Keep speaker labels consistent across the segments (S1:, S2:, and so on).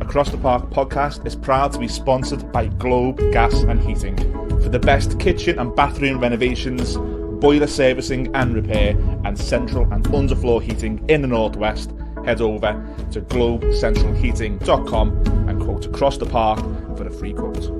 S1: Across the Park podcast is proud to be sponsored by Globe Gas and Heating. For the best kitchen and bathroom renovations, boiler servicing and repair, and central and underfloor heating in the Northwest, head over to globecentralheating.com and quote Across the Park for a free quote.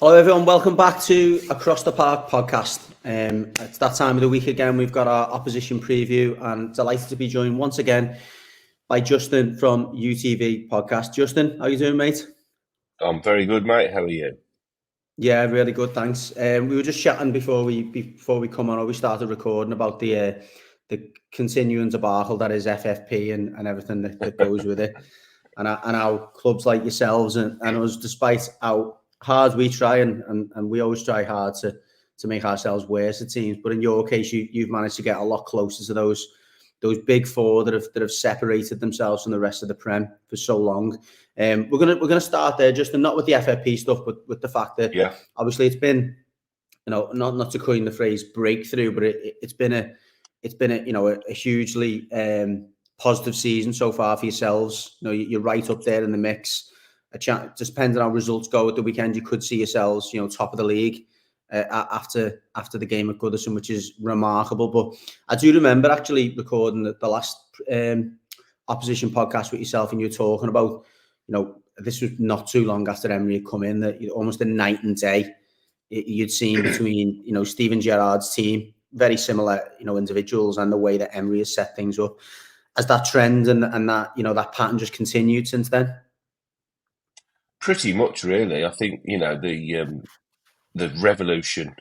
S2: Hello everyone, welcome back to Across the Park podcast. It's that time of the week again. We've got our opposition preview and delighted to be joined once again by Justin from UTV podcast. Justin, how you doing, mate?
S3: I'm very good, mate. How are you?
S2: Yeah, really good, thanks. We were just chatting before we come on, or we started recording about the continuing debacle that is FFP and everything that goes with it, and how clubs like yourselves and us, despite how hard we try, and we always try hard to make ourselves worse at teams, but in your case, you've managed to get a lot closer to those big four that have separated themselves from the rest of the Prem for so long. We're gonna start there, just not with the FFP stuff, but with the fact that obviously it's been, not to coin the phrase breakthrough, but it's been a hugely positive season so far for yourselves. You're right up there in the mix. Just depending on how results go at the weekend, you could see yourselves, top of the league after the game at Goodison, which is remarkable. But I do remember actually recording the last opposition podcast with yourself, and you were talking about, this was not too long after Emery had come in, that almost a night and day you'd seen between, Steven Gerrard's team, very similar, individuals, and the way that Emery has set things up. Has that trend and that, that pattern just continued since then?
S3: Pretty much, really. I think, the revolution,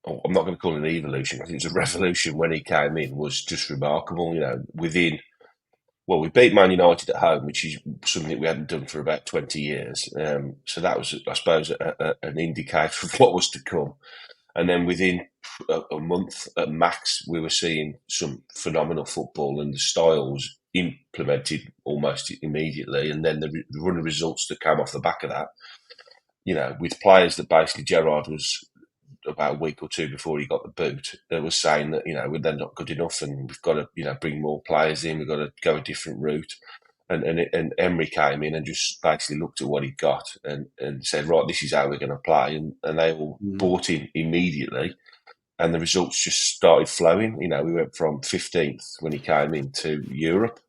S3: or I'm not going to call it an evolution, I think it's a revolution when he came in, was just remarkable. We beat Man United at home, which is something we hadn't done for about 20 years. So that was, I suppose, an indicator of what was to come. And then within a month at max, we were seeing some phenomenal football, and the style was implemented almost immediately. And then the run of results that came off the back of that, with players that basically Gerrard was, about a week or two before he got the boot, that was saying that, they're not good enough and we've got to, bring more players in, we've got to go a different route. And Emery came in and just basically looked at what he got and said, right, this is how we're going to play. And they all bought in immediately, and the results just started flowing. We went from 15th when he came into Europe,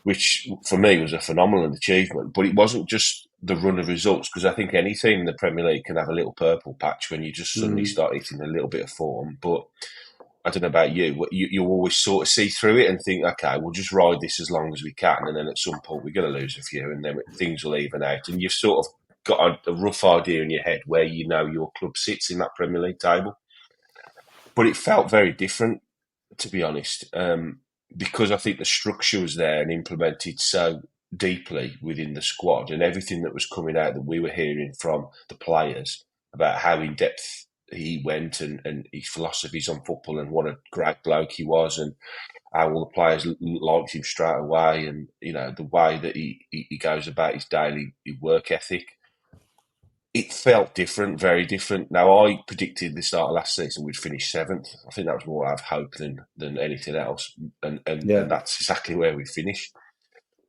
S3: which for me was a phenomenal achievement. But it wasn't just the run of results, because I think any team in the Premier League can have a little purple patch when you just suddenly start hitting a little bit of form. But I don't know about you, you always sort of see through it and think, okay, we'll just ride this as long as we can, and then at some point we're going to lose a few, and then things will even out. And you've sort of got a rough idea in your head where your club sits in that Premier League table. But it felt very different, to be honest, because I think the structure was there and implemented so deeply within the squad, and everything that was coming out that we were hearing from the players about how in depth he went and his philosophies on football and what a great bloke he was, and how all the players liked him straight away, and the way that he goes about his daily work ethic. It felt different, very different. Now, I predicted the start of last season we'd finish 7th. I think that was more out of hope than anything else, and that's exactly where we finished.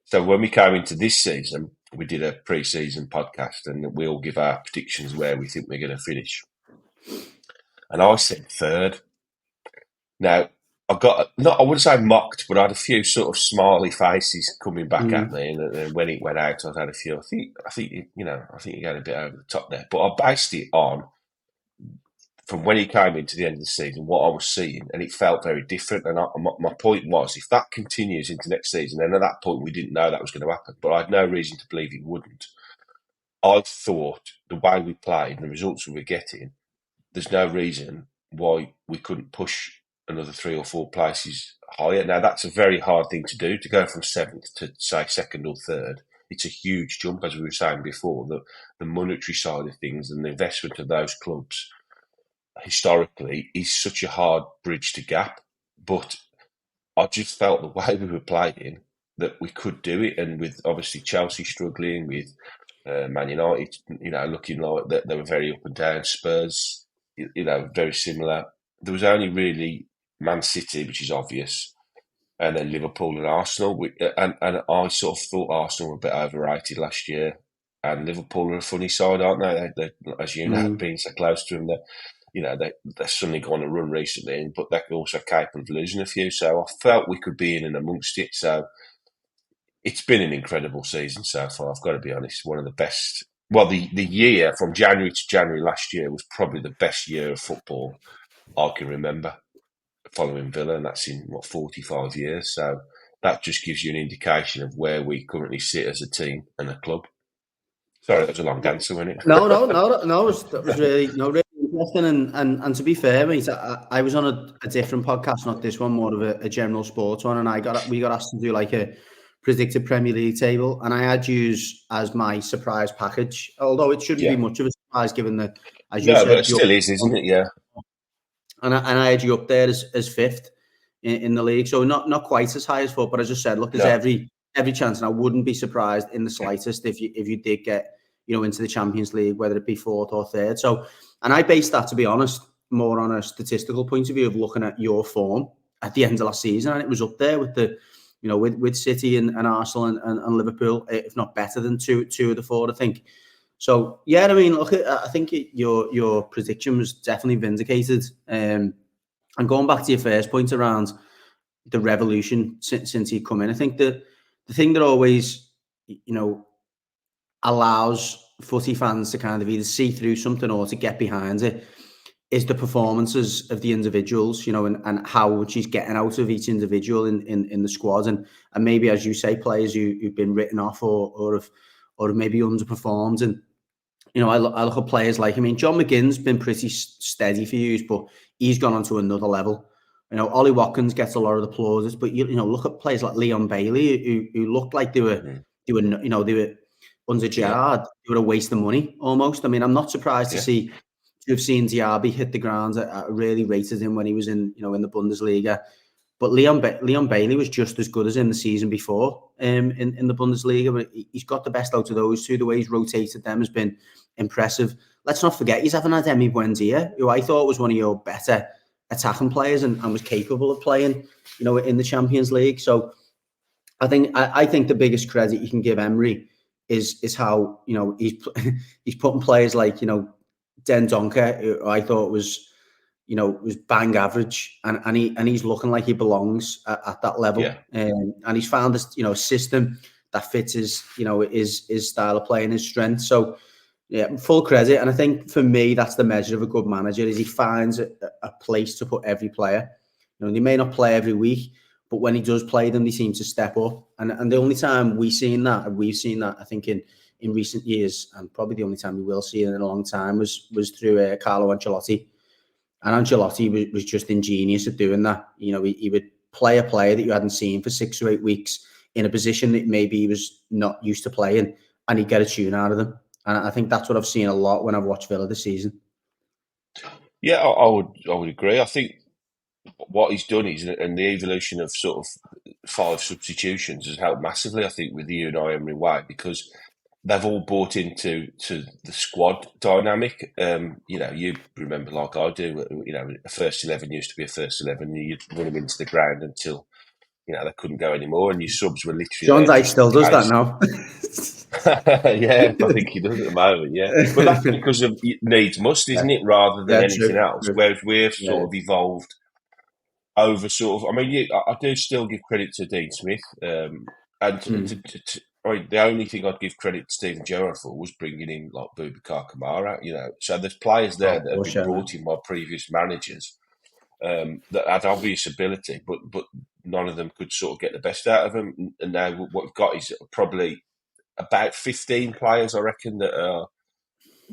S3: So when we came into this season, we did a pre-season podcast, and we all give our predictions where we think we're going to finish. And I said 3rd. Now, I wouldn't say mocked, but I had a few sort of smiley faces coming back at me. And when it went out, I had a few. I think you got a bit over the top there. But I based it on, from when he came into the end of the season, what I was seeing, and it felt very different. And my point was, if that continues into next season, and at that point we didn't know that was going to happen, but I had no reason to believe it wouldn't. I thought the way we played and the results we were getting, there's no reason why we couldn't push another 3 or 4 places higher. Now, that's a very hard thing to do, to go from 7th to, say, 2nd or 3rd. It's a huge jump, as we were saying before. The monetary side of things and the investment of those clubs historically is such a hard bridge to gap. But I just felt the way we were playing, that we could do it, and with obviously Chelsea struggling, with Man United, looking like that they were very up and down. Spurs, very similar. There was only really Man City, which is obvious, and then Liverpool and Arsenal. And I sort of thought Arsenal were a bit overrated last year, and Liverpool are a funny side, aren't they? They as you know, being so close to them, they're suddenly gone a run recently, but they're also capable of losing a few. So I felt we could be in and amongst it. So it's been an incredible season so far. I've got to be honest, one of the best. Well, the year from January to January last year was probably the best year of football I can remember following Villa, and that's in 45 years. So that just gives you an indication of where we currently sit as a team and a club. Sorry, that was a long answer, wasn't it?
S2: No. That was really interesting. And to be fair, mate, I was on a different podcast, not this one, more of a general sports one, and we got asked to do like a predicted Premier League table, and I had you as my surprise package. Although it shouldn't be much of a surprise given that, as you said,
S3: but it still is, isn't it? Yeah.
S2: And I had you up there as fifth in the league, so not quite as high as fourth. But I just said, look, there's every chance, and I wouldn't be surprised in the slightest if you did get into the Champions League, whether it be fourth or third. So, and I based that, to be honest, more on a statistical point of view of looking at your form at the end of last season, and it was up there with the with City and Arsenal and Liverpool, if not better than two of the four, I think. So yeah, I mean, look, I think your prediction was definitely vindicated. And going back to your first point around the revolution since he come in, I think that the thing that always allows footy fans to kind of either see through something or to get behind it is the performances of the individuals, and how much he's getting out of each individual in the squad, and maybe, as you say, players who've been written off or have maybe underperformed. And I look at players like, John McGinn's been pretty steady for you, but he's gone on to another level. Ollie Watkins gets a lot of the plaudits, but look at players like Leon Bailey who looked like they were under Gerrard, they were a waste of money almost. I'm not surprised to have seen Diaby hit the ground. I really rated him when he was in the Bundesliga. But Leon Bailey was just as good as in the season before in the Bundesliga. But he's got the best out of those two. The way he's rotated them has been impressive. Let's not forget he's having Ademi Buendia, who I thought was one of your better attacking players and was capable of playing, in the Champions League. So I think the biggest credit you can give Emery is how he's putting players like Den Donker, who I thought was bang average, and he's looking like he belongs at that level.
S3: Yeah.
S2: And he's found this system that fits his his style of play and his strength. So yeah, full credit. And I think for me that's the measure of a good manager, is he finds a place to put every player. They may not play every week, but when he does play them, they seem to step up. And the only time we've seen that, I think in recent years, and probably the only time we will see it in a long time, was through Carlo Ancelotti. And Ancelotti was just ingenious at doing that. He would play a player that you hadn't seen for 6 or 8 weeks in a position that maybe he was not used to playing, and he'd get a tune out of them. And I think that's what I've seen a lot when I've watched Villa this season.
S3: Yeah, I would agree. I think what he's done is, and the evolution of sort of 5 substitutions has helped massively, I think, with the Unai Emery way, because they've all bought into the squad dynamic. You remember, like I do, a first 11 used to be a first 11, and you'd run them into the ground until they couldn't go anymore, and your subs were literally.
S2: John Dyche still does that now.
S3: Yeah, I think he does at the moment. Yeah, but that's because of needs must, isn't it, rather than anything else? Whereas we've sort of evolved over sort of. I do still give credit to Dean Smith, and the only thing I'd give credit to Steven Gerrard for was bringing in like Boubacar Kamara. So there's players there that have been brought in by previous managers that had obvious ability, but none of them could sort of get the best out of them. And now what we've got is probably about 15 players, I reckon, that are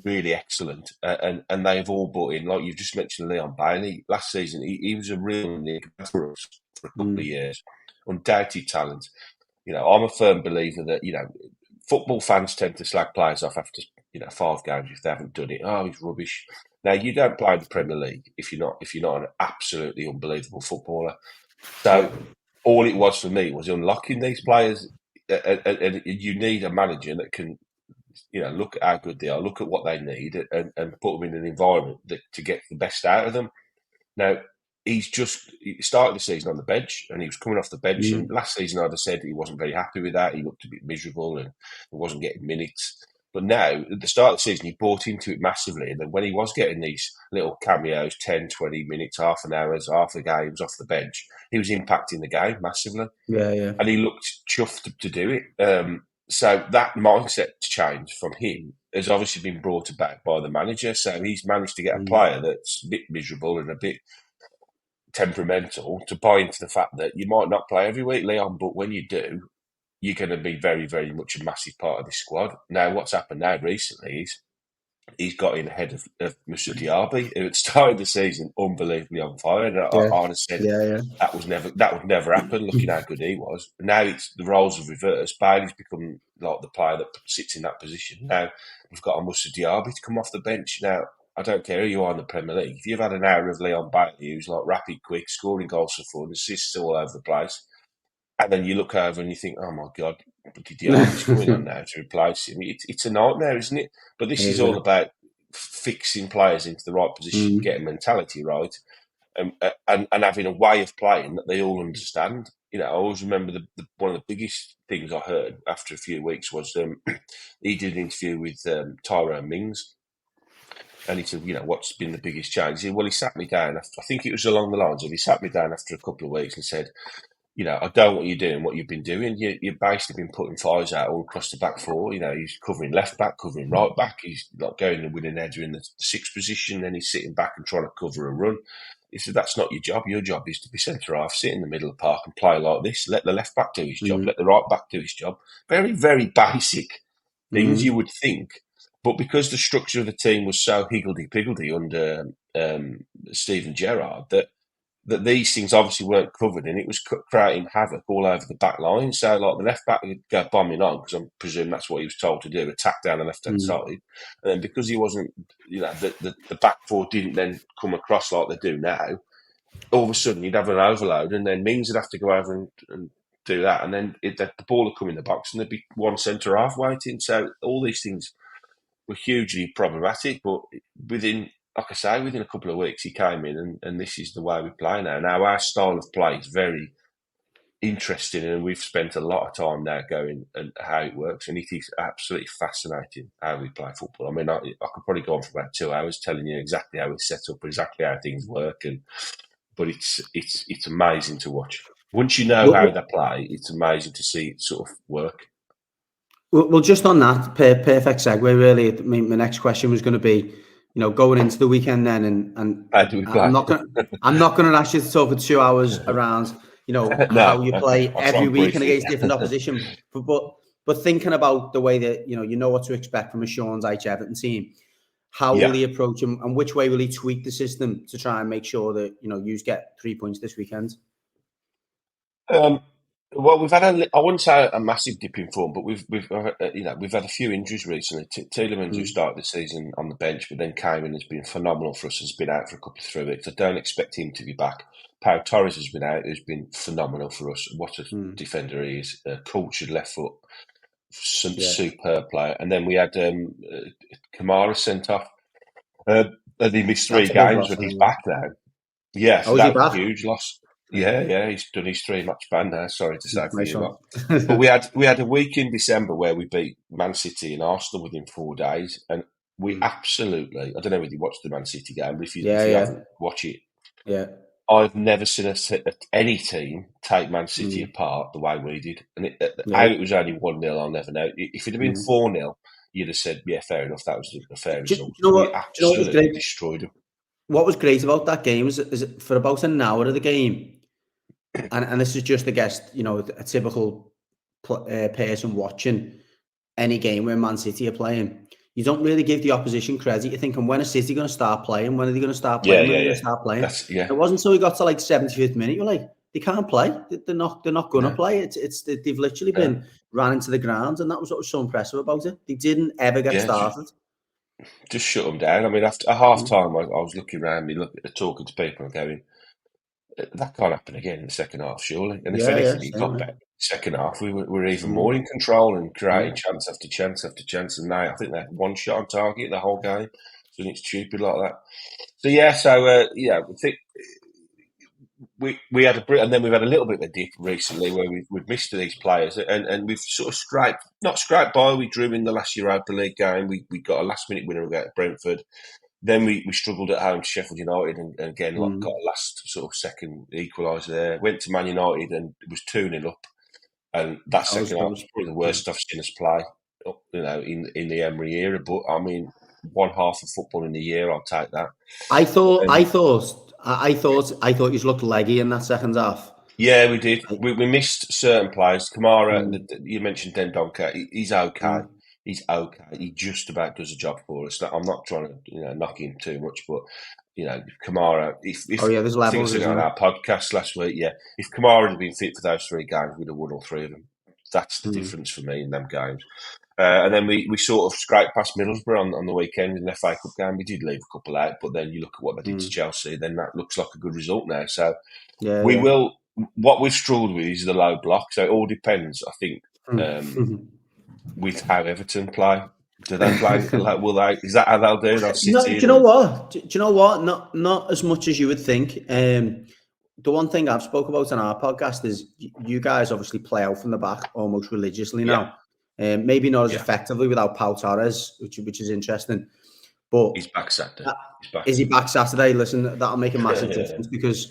S3: really excellent, and they've all brought in, like you've just mentioned, Leon Bailey. Last season, he was a real nigger for us for a couple of years. Undoubted talent. I'm a firm believer that football fans tend to slag players off after 5 games if they haven't done it. Oh, he's rubbish. Now, you don't play the Premier League if you're not an absolutely unbelievable footballer. So all it was for me was unlocking these players. And you need a manager that can, look at how good they are, look at what they need, and put them in an environment to get the best out of them. Now, he started the season on the bench, and he was coming off the bench. And last season, I'd have said he wasn't very happy with that. He looked a bit miserable and he wasn't getting minutes. But now, at the start of the season, he bought into it massively. And then when he was getting these little cameos, 10, 20 minutes, half an hour, half the games off the bench, he was impacting the game massively.
S2: Yeah.
S3: And he looked chuffed to do it. So that mindset change from him has obviously been brought about by the manager. So he's managed to get a player that's a bit miserable and a bit temperamental to buy into the fact that you might not play every week, Leon, but when you do, you're going to be very, very much a massive part of this squad. Now, what's happened now recently is he's got in ahead of Moussa Diaby, who had started the season unbelievably on fire. And I had said that would never happen, looking how good he was. But now the roles have reversed. Bailey's become like the player that sits in that position. Now we've got a Moussa Diaby to come off the bench. Now, I don't care who you are in the Premier League. If you've had an hour of Leon Bailey, who's like rapid, quick, scoring goals for fun, assists all over the place, and then you look over and you think, oh my God, Diaby's coming on now to replace him. It's a nightmare, isn't it? But this is all about fixing players into the right position, getting mentality right, and having a way of playing that they all understand. I always remember one of the biggest things I heard after a few weeks was he did an interview with Tyrone Mings. And he said, what's been the biggest change? He said, well, he sat me down. I think it was along the lines of he sat me down after a couple of weeks and said, I don't want you doing what you've been doing. You've basically been putting fires out all across the back four. He's covering left back, covering right back. He's not going and winning header in the sixth position. Then he's sitting back and trying to cover a run. He said, that's not your job. Your job is to be centre half, sit in the middle of the park and play like this. Let the left back do his job. Let the right back do his job. Very, very basic things you would think. But because the structure of the team was so higgledy-piggledy under Steven Gerrard, that these things obviously weren't covered, and it was creating havoc all over the back line. So, like, the left back would go bombing on, because I presume that's what he was told to do, attack down the left-hand side. And then because he wasn't, the back four didn't then come across like they do now, all of a sudden you'd have an overload, and then Mings would have to go over and do that, and then the ball would come in the box, and there'd be one centre-half waiting. So all these things were hugely problematic, but within a couple of weeks he came in, and this is the way we play now. Now our style of play is very interesting, and we've spent a lot of time now going and how it works, and it is absolutely fascinating how we play football. I mean, I could probably go on for about 2 hours telling you exactly how we set up, exactly how things work, but it's amazing to watch. Once you know how they play, it's amazing to see it sort of work.
S2: Well, just on that, perfect segue, really. My next question was going to be, going into the weekend then, and
S3: How do we play?
S2: I'm not going to ask you to talk for 2 hours around, how you play every week and against different opposition. But thinking about the way that, you know what to expect from a Sean Dyche Everton team, how will he approach him, and which way will he tweak the system to try and make sure that, you get 3 points this weekend?
S3: Well, we've had I wouldn't say a massive dip in form, but we've had a few injuries recently. Tielemans, who started the season on the bench, but then came in, has been phenomenal for us. Has been out for a couple of 3 weeks. I don't expect him to be back. Pau Torres has been out, who's been phenomenal for us. What a defender he is! Cultured left foot, superb player. And then we had Kamara sent off. And he missed 3 games, but he's back now. Yeah, so that was a huge loss. Yeah, he's done his 3-match ban now. Sorry to say for you, but we had a week in December where we beat Man City and Arsenal within 4 days, and we absolutely. I don't know whether you watched the Man City game, but if you haven't, watch it.
S2: Yeah,
S3: I've never seen any team take Man City apart the way we did, and how it was only 1-0, I'll never know. If it had been 4-0, you'd have said, "Yeah, fair enough. That was a fair result." We absolutely destroyed them.
S2: What was great about that game is for about an hour of the game. And this is just, I guess, a typical person watching any game where Man City are playing. You don't really give the opposition credit. You're thinking, when is City going to start playing? When are they going to start playing? When are they going to start playing? It wasn't until we got to like 75th minute, you're like, they can't play. They're not going to play. They've literally been ran into the ground, and that was what was so impressive about it. They didn't ever get started.
S3: Just shut them down. I mean, after a half time, I was looking around me, talking to people and going, That can't happen again in the second half, surely. And if
S2: Yeah,
S3: anything, he
S2: same
S3: got
S2: way.
S3: better. Second half, we were even more in control and creating chance after chance after chance. And now I think they had one shot on target the whole game. Something stupid like that. So I think we had and then we've had a little bit of a dip recently where we've missed these players and we've sort of not scraped by. We drew in the last Europa League game. We got a last minute winner against Brentford. Then we struggled at home to Sheffield United and again got a last sort of second equaliser there. Went to Man United and it was 2-0 up. And that second half was probably the worst I've seen us play, in the Emery era. But I mean, one half of football in the year, I'll take that.
S2: I thought you looked leggy in that second half.
S3: Yeah, we did. We missed certain players. Kamara, you mentioned Dendonka. He's okay. He's okay. He just about does a job for us. I'm not trying to knock him too much, but Kamara. If
S2: there's
S3: I think I
S2: levels,
S3: said
S2: isn't
S3: on
S2: there?
S3: our podcast last week, if Kamara had been fit for those 3 games, we'd have won all 3 of them. That's the difference for me in them games. And then we sort of scraped past Middlesbrough on the weekend in the FA Cup game. We did leave a couple out, but then you look at what they did to Chelsea, then that looks like a good result now. So we will. What we've struggled with is the low block. So it all depends, I think, with how Everton play. Do they play? Will they? Is that how they'll do? They'll sit
S2: No, do
S3: in.
S2: you know what? Do you know what? Not as much as you would think. The one thing I've spoke about on our podcast is you guys obviously play out from the back almost religiously now. Maybe not as effectively without Pau Torres, which is interesting. But
S3: he's back Saturday.
S2: Is he back Saturday? Listen, that'll make a massive difference because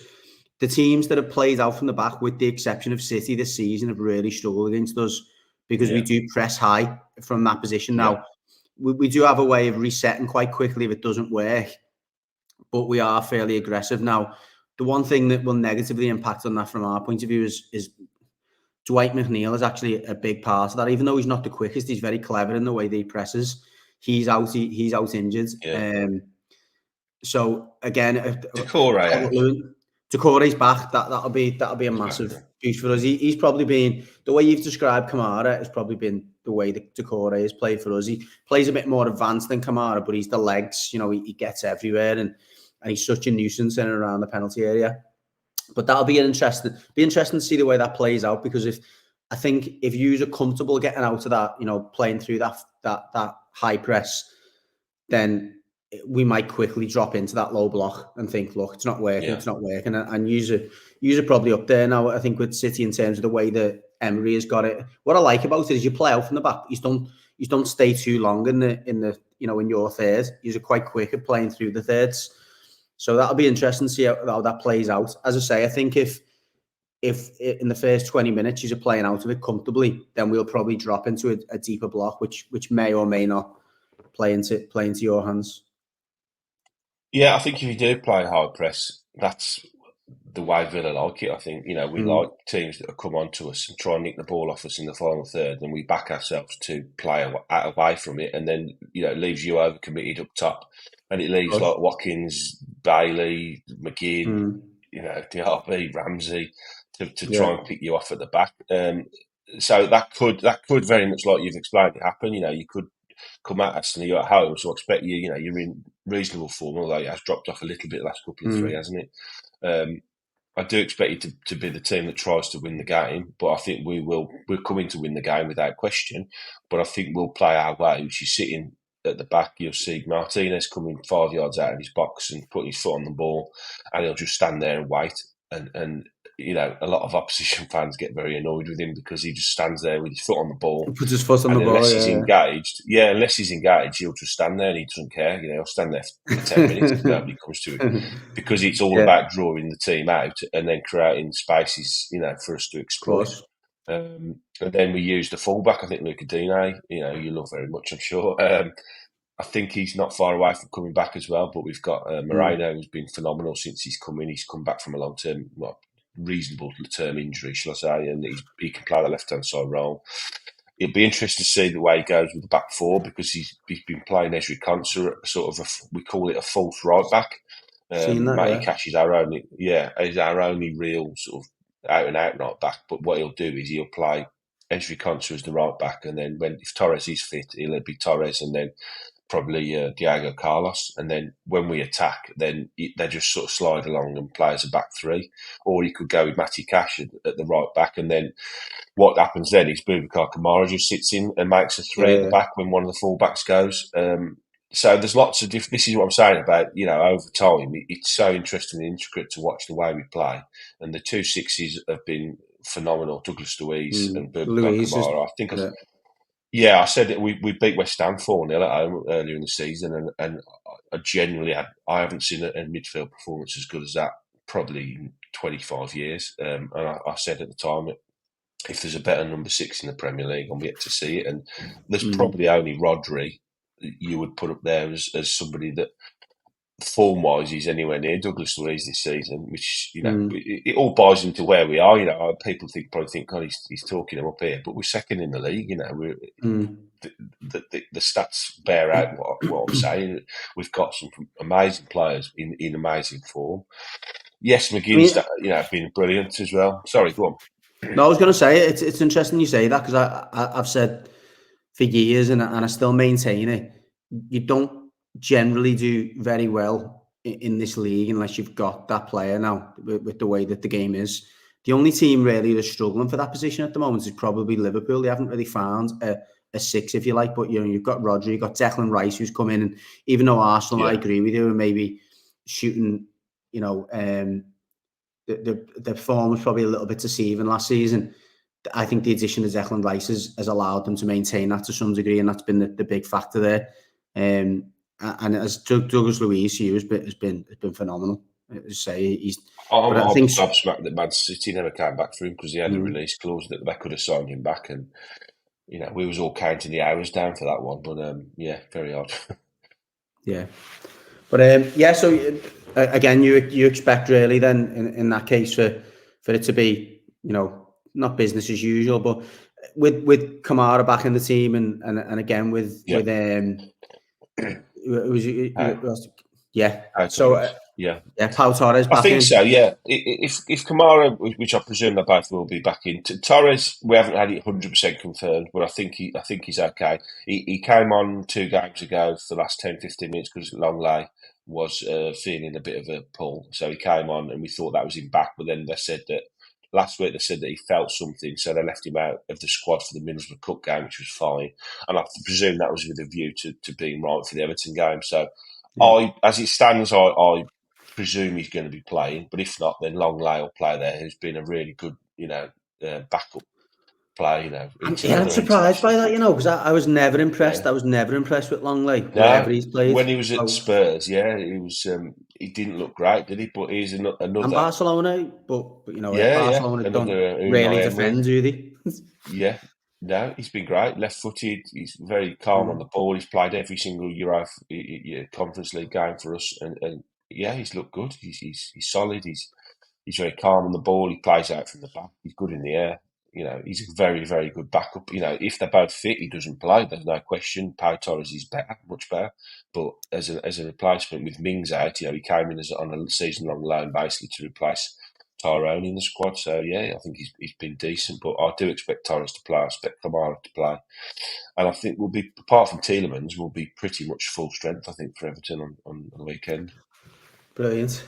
S2: the teams that have played out from the back, with the exception of City this season, have really struggled against us because we do press high from that position. Now, we do have a way of resetting quite quickly if it doesn't work, but we are fairly aggressive. Now, the one thing that will negatively impact on that from our point of view is Dwight McNeil is actually a big part of that. Even though he's not the quickest, he's very clever in the way that he presses. He's out injured. So again, Decore's back. That'll be a massive boost for us. He's probably been, the way you've described Kamara has probably been the way that Decore has played for us. He plays a bit more advanced than Kamara, but he's the legs. He gets everywhere and he's such a nuisance in and around the penalty area. But that'll be interesting to see the way that plays out, because if you're comfortable getting out of that, playing through that high press, then we might quickly drop into that low block and think, look, it's not working, and you're probably up there now, I think, with City in terms of the way that Emery has got it. What I like about it is you play out from the back. You don't stay too long in your third. You're quite quick at playing through the thirds. So that'll be interesting to see how that plays out. As I say, I think if in the first 20 minutes you're playing out of it comfortably, then we'll probably drop into a deeper block, which may or may not play into your hands.
S3: Yeah, I think if you do play high press, that's the way Villa like it. I think, we like teams that come on to us and try and nick the ball off us in the final third, and we back ourselves to play away from it, and then, it leaves you overcommitted up top, and it leaves like Watkins, Bailey, McGinn, DRB, Ramsey to try and pick you off at the back. So that could very much, like you've explained, it happen. You could come at us and you're at home, so I expect you're in reasonable form, although it has dropped off a little bit the last couple of 3, hasn't it? I do expect you to be the team that tries to win the game, but I think we're coming to win the game without question. But I think we'll play our way, which is sitting at the back. You'll see Martinez coming 5 yards out of his box and putting his foot on the ball, and he'll just stand there and wait. And a lot of opposition fans get very annoyed with him because he just stands there with his foot on the ball.
S2: He puts his foot on the ball.
S3: Unless he's engaged, he'll just stand there and he doesn't care. He'll stand there for 10 minutes if nobody comes to him, because it's all about drawing the team out and then creating spaces, for us to exploit. And then we use the fullback. I think Luca Dine, you love very much, I'm sure. I think he's not far away from coming back as well. But we've got Moreno, who's been phenomenal since he's come in. He's come back from a long-term, reasonable term injury, shall I say, and he can play the left-hand side role. It'll be interesting to see the way he goes with the back 4, because he's been playing Ezri Konsa, sort of we call it a false right back. Matty Cash is our only real sort of out and out right back. But what he'll do is he'll play Ezri Konsa as the right back, and then if Torres is fit, he'll be Torres, and then probably Diego Carlos, and then when we attack, then they just sort of slide along and play as a back three, or he could go with Matty Cash at the right back, and then what happens then is Boubacar Kamara just sits in and makes a three at the back when one of the full-backs goes. So there's lots of different. This is what I'm saying about, over time, it's so interesting and intricate to watch the way we play. And the 2 6s have been phenomenal. Douglas Luiz and Boubacar Kamara. I said that we beat West Ham 4-0 at home earlier in the season, and I genuinely I haven't seen a midfield performance as good as that probably in 25 years. And I said at the time, if there's a better number 6 in the Premier League, I'm yet to see it. And there's probably only Rodri you would put up there as somebody that form-wise is anywhere near Douglas Luiz this season, which, it all buys into where we are. People probably think, God, he's talking him up here, but we're second in the league. The stats bear out what I'm saying. We've got some amazing players in amazing form. Yes, McGinn's been brilliant as well. Sorry, go on.
S2: No, I was going to say it's interesting you say that, because I've said for years, and I still maintain it. You don't generally do very well in this league unless you've got that player now with the way that the game is. The only team really that's struggling for that position at the moment is probably Liverpool. They haven't really found a 6, if you like, but you've got Rodri, you've got Declan Rice who's come in, and even though Arsenal, I agree with you, and maybe shooting, the form was probably a little bit deceiving last season. I think the addition of Declan Rice has allowed them to maintain that to some degree, and that's been the big factor there. And as Douglas Luiz has been phenomenal. As I say,
S3: I'm gobsmacked that Man City never came back for him, because he had a release clause that they could have signed him back, and we was all counting the hours down for that one. But very odd.
S2: Yeah, but so again, you expect really then in that case for it to be not business as usual, but with Kamara back in the team, and again with Pau Torres back in.
S3: I think so. Yeah, if Kamara, which I presume they both will be back in. Torres, we haven't had it 100% confirmed, but I think he's okay. He came on 2 games ago for the last 10-15 minutes because Longley was feeling a bit of a pull, so he came on, and we thought that was him back. But then they said that last week he felt something, so they left him out of the squad for the Middlesbrough Cup game, which was fine. And I presume that was with a view to being right for the Everton game. So as it stands, I presume he's going to be playing. But if not, then Longley will play there, who's been a really good, backup player.
S2: I'm surprised by that, because I was never impressed. I was never impressed with Longley wherever he's played.
S3: When he was at Spurs, he was. He didn't look great, did he? But he's another. And
S2: Barcelona, but Barcelona don't really defend, do they?
S3: No, he's been great. Left-footed. He's very calm on the ball. He's played every single Conference League game for us, and he's looked good. He's solid. He's very calm on the ball. He plays out from the back. He's good in the air. He's a very, very good backup. If they're both fit, he doesn't play. There's no question. Pau Torres is better, much better. But as a replacement with Mings out, he came in on a season-long loan basically to replace Tyrone in the squad. So I think he's been decent. But I do expect Torres to play. I expect Kamara to play, and I think we'll be, apart from Tielemans, we'll be pretty much full strength. I think for Everton on the weekend.
S2: Brilliant.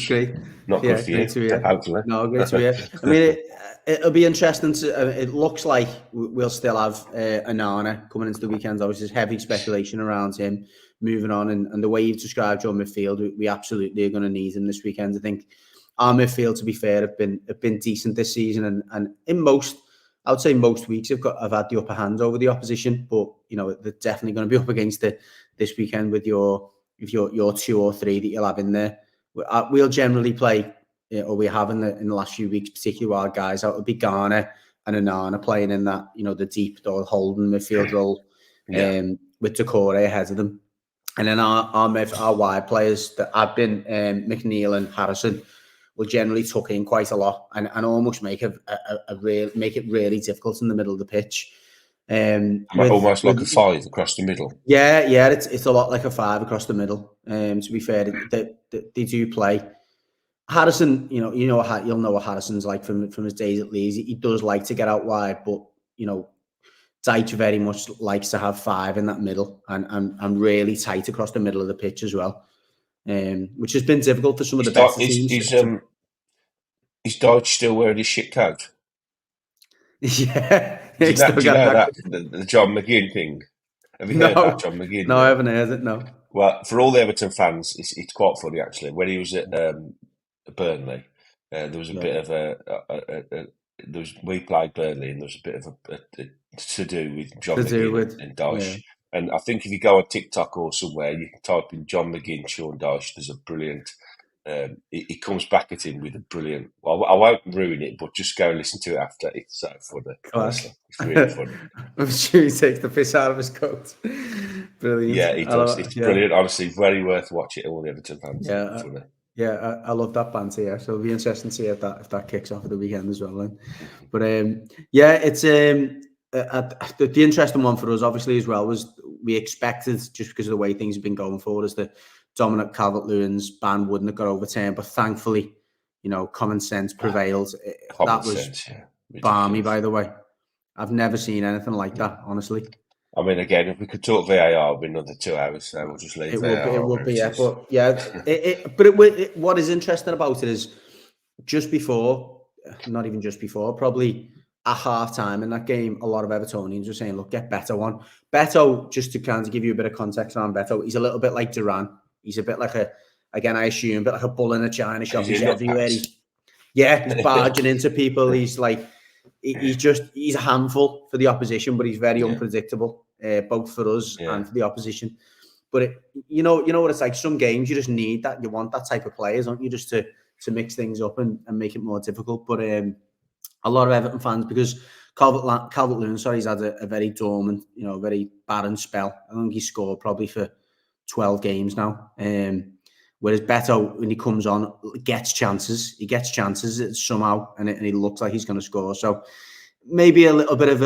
S3: Great. Not good for you, hopefully.
S2: No, great to hear. I mean, it'll be interesting it looks like we'll still have Onana coming into the weekend. Obviously, there's heavy speculation around him moving on, and the way you've described your midfield, we absolutely are going to need him this weekend. I think our midfield, to be fair, have been decent this season, and in I would say most weeks have had the upper hand over the opposition, but they're definitely going to be up against it this weekend with your 2 or 3 that you'll have in there. We'll generally play, or we have in the last few weeks, particularly our guys out, would be Garner and Onana playing in that, the deep or holding midfield role, with Decore ahead of them. And then our wide players that have been McNeil and Harrison will generally tuck in quite a lot and almost make it really difficult in the middle of the pitch.
S3: Almost like a 5 across the middle.
S2: Yeah, it's a lot like a 5 across the middle. To be fair, they do play. Harrison, you'll know what Harrison's like from his days at Leeds. He does like to get out wide, but Dyche very much likes to have 5 in that middle and really tight across the middle of the pitch as well, which has been difficult for some of the better teams.
S3: Is Dyche still wearing his shit coat?
S2: Yeah,
S3: Do you know
S2: that.
S3: the John McGinn thing? Have you heard about John McGinn?
S2: No, I haven't heard it. No.
S3: Well, for all the Everton fans, it's quite funny actually. When he was at Burnley, there was a bit of we played Burnley, and there was a bit of a to do with John McGinn and Dyche. Yeah. And I think if you go on TikTok or somewhere, you can type in John McGinn, Sean Dyche. There's a brilliant. He comes back at him with a brilliant. Well, I won't ruin it, but just go and listen to it after. It's so funny. Honestly. It's really funny.
S2: I'm sure he takes the piss out of his coat. Brilliant.
S3: Yeah, he does. It's brilliant. Honestly, very worth watching. All the Everton fans.
S2: Yeah, I love that banter. Yeah, so it'll be interesting to see if that kicks off at the weekend as well. Then. But it's the interesting one for us, obviously, as well, was we expected, just because of the way things have been going forward, is that Dominic Calvert-Lewin's ban wouldn't have got overturned, but thankfully, common sense prevailed. That was balmy, by the way. I've never seen anything like that, honestly.
S3: I mean, again, if we could talk VAR, it would be another 2 hours, so we'll just leave VAR.
S2: It would be, yeah. But yeah, what is interesting about it is just before, not even just before, probably at half time in that game, a lot of Evertonians were saying, look, get Beto on. Beto, just to kind of give you a bit of context on Beto, he's a little bit like Duran. He's a bit like I assume, a bit like a bull in a china shop. He's everywhere. He's barging into people. He's like, he's a handful for the opposition, but he's very unpredictable, both for us and for the opposition. But you know what it's like. Some games you just need that. You want that type of players, don't you, just to mix things up and make it more difficult. But a lot of Everton fans, because Calvert-Lewin, he's had a very dormant, very barren spell. I think he scored probably for 12 games now. Whereas Beto, when he comes on, gets chances. He gets chances somehow, and he looks like he's going to score. So maybe a little bit of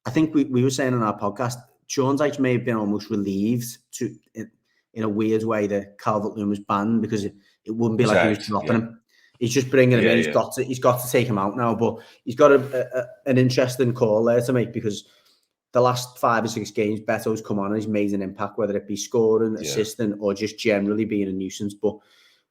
S2: I think we were saying on our podcast, Sean Dyche may have been almost relieved in a weird way that Calvert-Lewin was banned, because it wouldn't be like he was dropping him. He's just bringing him in. He's got to take him out now. But he's got an interesting call there to make, because the last 5 or 6 games, Beto's come on and he's made an impact, whether it be scoring, assisting, or just generally being a nuisance. But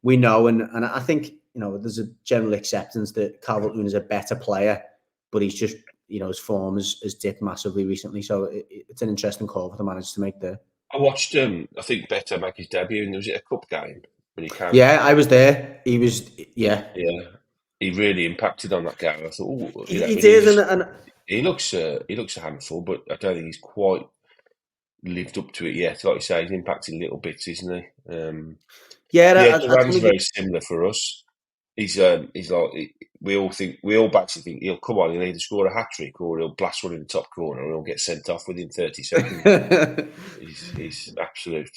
S2: we know, and I think, there's a general acceptance that Calvert-Lewin is a better player, but he's just, his form has dipped massively recently. So it's an interesting call for the manager to make there.
S3: I watched, I think, Beto make his debut, and was it a cup game when he came?
S2: Yeah, I was there. He was, yeah.
S3: He really impacted on that game. I thought,
S2: he did, and
S3: he looks a handful, but I don't think he's quite lived up to it yet. Like you say, he's impacted little bits, isn't he? Duran's very similar for us. He's like, we all basically think he'll come on, he'll either score a hat trick or he'll blast one in the top corner, or he'll get sent off within 30 seconds. he's absolute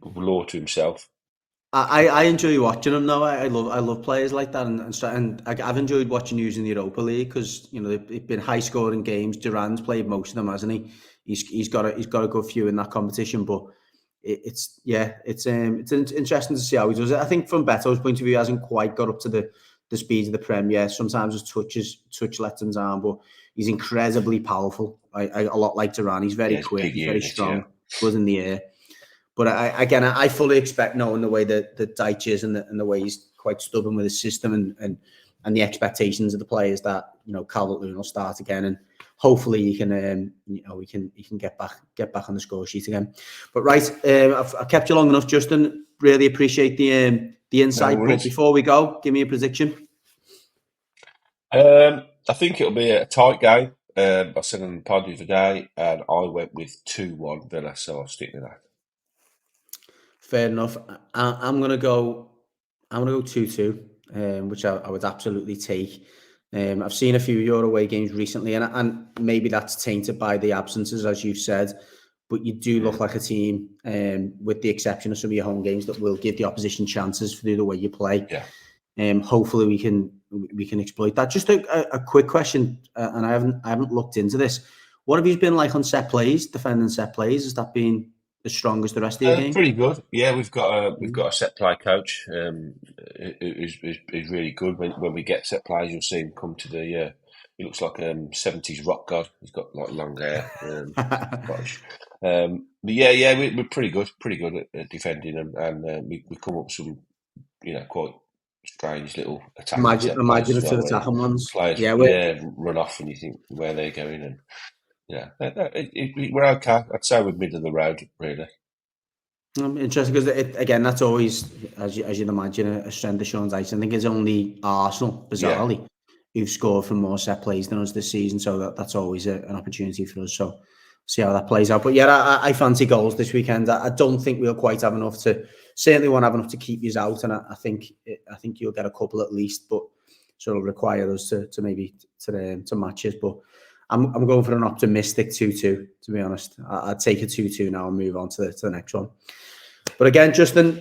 S3: law to himself.
S2: I enjoy watching him now. I love players like that, and I've enjoyed watching you in the Europa League, because they've been high scoring games. Duran's played most of them, hasn't he? He's got a good few in that competition, but it's interesting to see how he does it. I think from Beto's point of view, he hasn't quite got up to the speed of the Premier. Sometimes his touch lets him down, but he's incredibly powerful. A lot like Duran. He's very quick, very strong, good in the air. But I fully expect, knowing the way that Dyche is and the way he's quite stubborn with his system and the expectations of the players, that Calvert-Lewin will start again, and hopefully he can he can get back on the score sheet again. But right, I've kept you long enough, Justin. Really appreciate the insight. No, but before we go, give me a prediction.
S3: I think it'll be a tight game. I said on the pod the other day, and I went with 2-1 Villa, so I'll stick with that.
S2: Fair enough. I'm gonna go 2-2, which I would absolutely take. I've seen a few Euro away games recently, and maybe that's tainted by the absences, as you've said. But you do look like a team, with the exception of some of your home games, that will give the opposition chances through the way you play.
S3: Yeah.
S2: Hopefully we can exploit that. Just a quick question, and I haven't looked into this. What have you been like on set plays, defending set plays? Has that been as strong as the rest of your game?
S3: Pretty good. Yeah, we've got a set play coach who's really good. When we get set plays, you'll see him come to the. He looks like a 70s rock god. He's got like long hair, Scottish. But yeah, we're pretty good at defending, and we come up with some quite strange little attacking set plays as well.
S2: Imaginative attacking ones.
S3: Players, run off, and you think where they're going, and we're okay. I'd say we're middle of the road, really.
S2: Interesting, because again, that's always, as you'd imagine, a strength of Sean Dyche. I think it's only Arsenal, bizarrely, who've scored from more set plays than us this season. So that's always an opportunity for us. So see how that plays out. But yeah, I fancy goals this weekend. I don't think we'll quite have enough certainly won't have enough to keep you out. And I think you'll get a couple at least, but so it'll require us to maybe to match us. But I'm going for an optimistic 2-2, to be honest. I'd take a 2-2 now and move on to the next one. But again, Justin,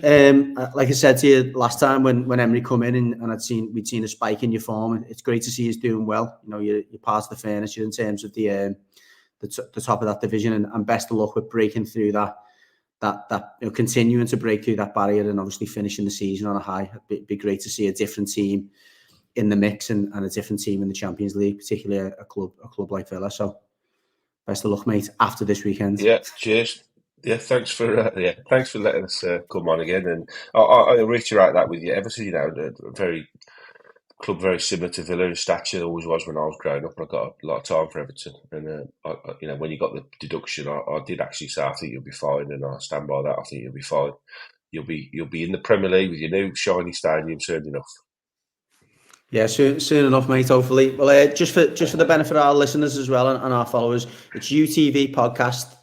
S2: like I said to you last time when Emery come in and we'd seen a spike in your form. It's great to see you doing well. You're part of the furniture in terms of the top of that division, and best of luck with breaking through that continuing to break through that barrier and obviously finishing the season on a high. It'd be great to see a different team in the mix and a different team in the Champions League, particularly a club like Villa. So best of luck, mate, after this weekend.
S3: Yeah, cheers. Yeah, thanks for letting us come on again. And I reiterate that with you. Everton, a club very similar to Villa in stature, always was when I was growing up. I got a lot of time for Everton, and when you got the deduction, I did actually say I think you'll be fine, and I stand by that. I think you'll be fine. You'll be in the Premier League with your new shiny stadium soon enough.
S2: Yeah, soon enough, mate. Hopefully. Well, just for the benefit of our listeners as well and our followers, it's UTV Podcast.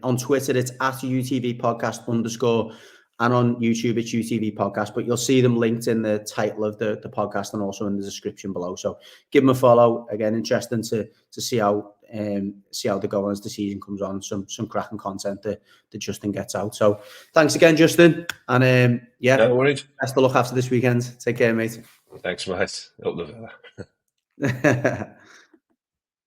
S2: On Twitter, it's @UTV Podcast _ and on YouTube, it's UTV Podcast. But you'll see them linked in the title of the podcast and also in the description below. So give them a follow. Again, interesting to see how they go as the season comes on. Some cracking content that Justin gets out. So thanks again, Justin. And
S3: no worries.
S2: Best of luck after this weekend. Take care, mate.
S3: Thanks, mate. Up the Villa.